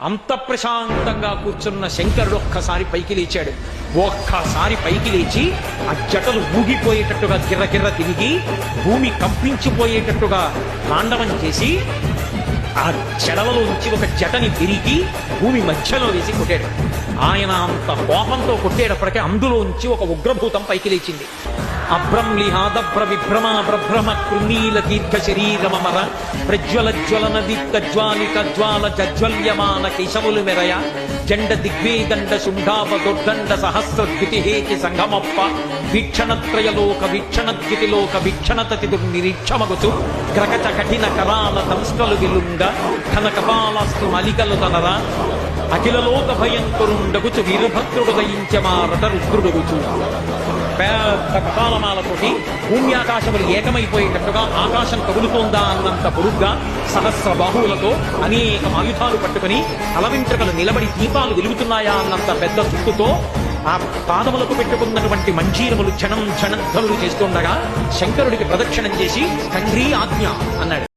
అంత ప్రశాంతంగా కూర్చున్న శంకరుడు ఒక్కసారి పైకి లేచాడు. ఒక్కసారి పైకి లేచి ఆ జటలు ఊగిపోయేటట్టుగా గిర్రగిర్ర తిరిగి భూమి కంపించిపోయేటట్టుగా తాండవం చేసి ఆ జడలలో నుంచి ఒక జటని తిరిగి భూమి మధ్యలో వేసి కొట్టాడు. ఆయన అంత కోపంతో కొట్టేటప్పటికే అందులోంచి ఒక ఉగ్రభూతం పైకి లేచింది. అభ్రంలిహాదభ్ర విభ్రమ బ్రభ్రమ కృణీల దీర్ఘ శరీరమర ప్రజ్వల జ్వలన దీప్త జ్వాలిక జ్వాల జజ్వల్యమాన కేశములు మెరయ జండ దిగ్వేదండ శుంఠాప దొడ్డండ సహస్రద్వితిహేతి సంగమప్ప వీక్షణత్రయలోక వీక్షణద్వితిలోక వీక్షణతతి దుర్నిరీక్షమగుచు గ్రగచ కఠిన కరాల దంస్కలు విలుంగ ఘన కపాలస్తు మలికలు తనర అఖిలలోక భయంకరుండగుచు వీరభద్రుడు దయించమారట రుద్రుడుగుచు. పెద్ద కపాలమాలతోటి భూమి ఆకాశములు ఏకమైపోయేటట్టుగా ఆకాశం కదులుతోందా అన్నంత పొడుగ్గా సహస్ర బాహువులతో అనేక ఆయుధాలు పట్టుకుని తలవింట్రుకలు నిలబడి దీపాలు వెలుగుతున్నాయా అన్నంత పెద్ద చుట్టుతో ఆ పాదములకు పెట్టుకున్నటువంటి మంజీరములు క్షణం క్షణధ్వనులు చేస్తుండగా శంకరుడికి ప్రదక్షిణం చేసి తండ్రి ఆజ్ఞ అన్నాడు.